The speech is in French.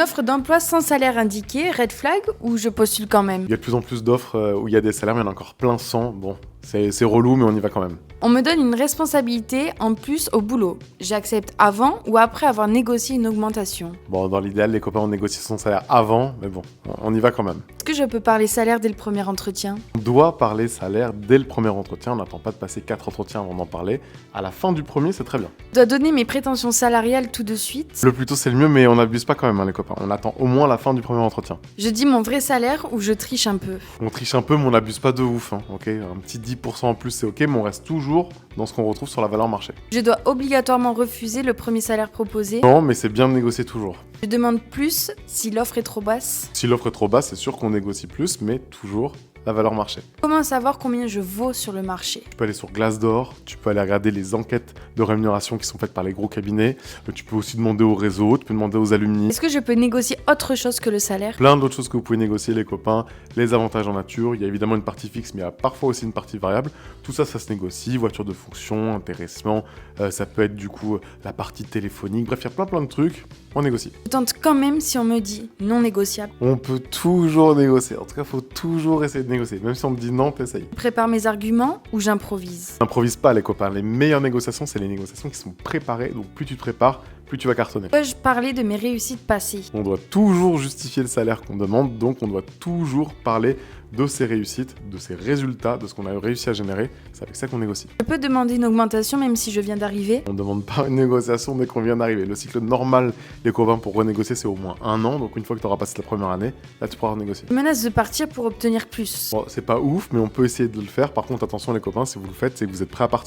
Offre d'emploi sans salaire indiqué, red flag ou je postule quand même? Il y a de plus en plus d'offres où il y a des salaires, mais il y en a encore plein sans. Bon, c'est relou, mais on y va quand même. On me donne une responsabilité en plus au boulot. J'accepte avant ou après avoir négocié une augmentation? Bon, dans l'idéal, les copains ont négocié son salaire avant, mais bon, on y va quand même. Est-ce que je peux parler salaire dès le premier entretien? On doit parler salaire dès le premier entretien, on n'attend pas de passer 4 entretiens avant d'en parler. À la fin du premier, c'est très bien. Je dois donner mes prétentions salariales tout de suite. Le plus tôt, c'est le mieux, mais on n'abuse pas quand même, hein, les copains. On attend au moins la fin du premier entretien. Je dis mon vrai salaire ou je triche un peu? On triche un peu, mais on n'abuse pas de ouf, hein, ok? Un petit 10% en plus, c'est ok, mais on reste toujours dans ce qu'on retrouve sur la valeur marché. Je dois obligatoirement refuser le premier salaire proposé. Non, mais c'est bien de négocier toujours. Je demande plus si l'offre est trop basse. Si l'offre est trop basse, c'est sûr qu'on négocie plus, mais toujours la valeur marché. Comment savoir combien je vaux sur le marché? Tu peux aller sur Glassdoor, tu peux aller regarder les enquêtes de rémunération qui sont faites par les gros cabinets, tu peux aussi demander au réseau, tu peux demander aux alumni. Est-ce que je peux négocier autre chose que le salaire? Plein d'autres choses que vous pouvez négocier, les copains, les avantages en nature, il y a évidemment une partie fixe, mais il y a parfois aussi une partie variable. Tout ça, ça se négocie, voiture de fonction, intéressement, ça peut être du coup la partie téléphonique, bref, il y a plein de trucs, on négocie. Je tente quand même si on me dit non négociable. On peut toujours négocier, en tout cas, il faut toujours essayer de négocier, même si on me dit non, t'essayes. Je prépare mes arguments ou j'improvise? N'improvise pas, les copains, les meilleures négociations, c'est les négociations qui sont préparées, donc plus tu te prépares, plus tu vas cartonner. Peux-je parler de mes réussites passées? On doit toujours justifier le salaire qu'on demande, donc on doit toujours parler de ses réussites, de ses résultats, de ce qu'on a réussi à générer. C'est avec ça qu'on négocie. Je peux demander une augmentation même si je viens d'arriver? On ne demande pas une négociation dès qu'on vient d'arriver. Le cycle normal des copains pour renégocier, c'est au moins 1 an. Donc une fois que tu auras passé la première année, là tu pourras renégocier. Je menace de partir pour obtenir plus. Bon, c'est pas ouf, mais on peut essayer de le faire. Par contre, attention les copains, si vous le faites, c'est que vous êtes prêts à partir.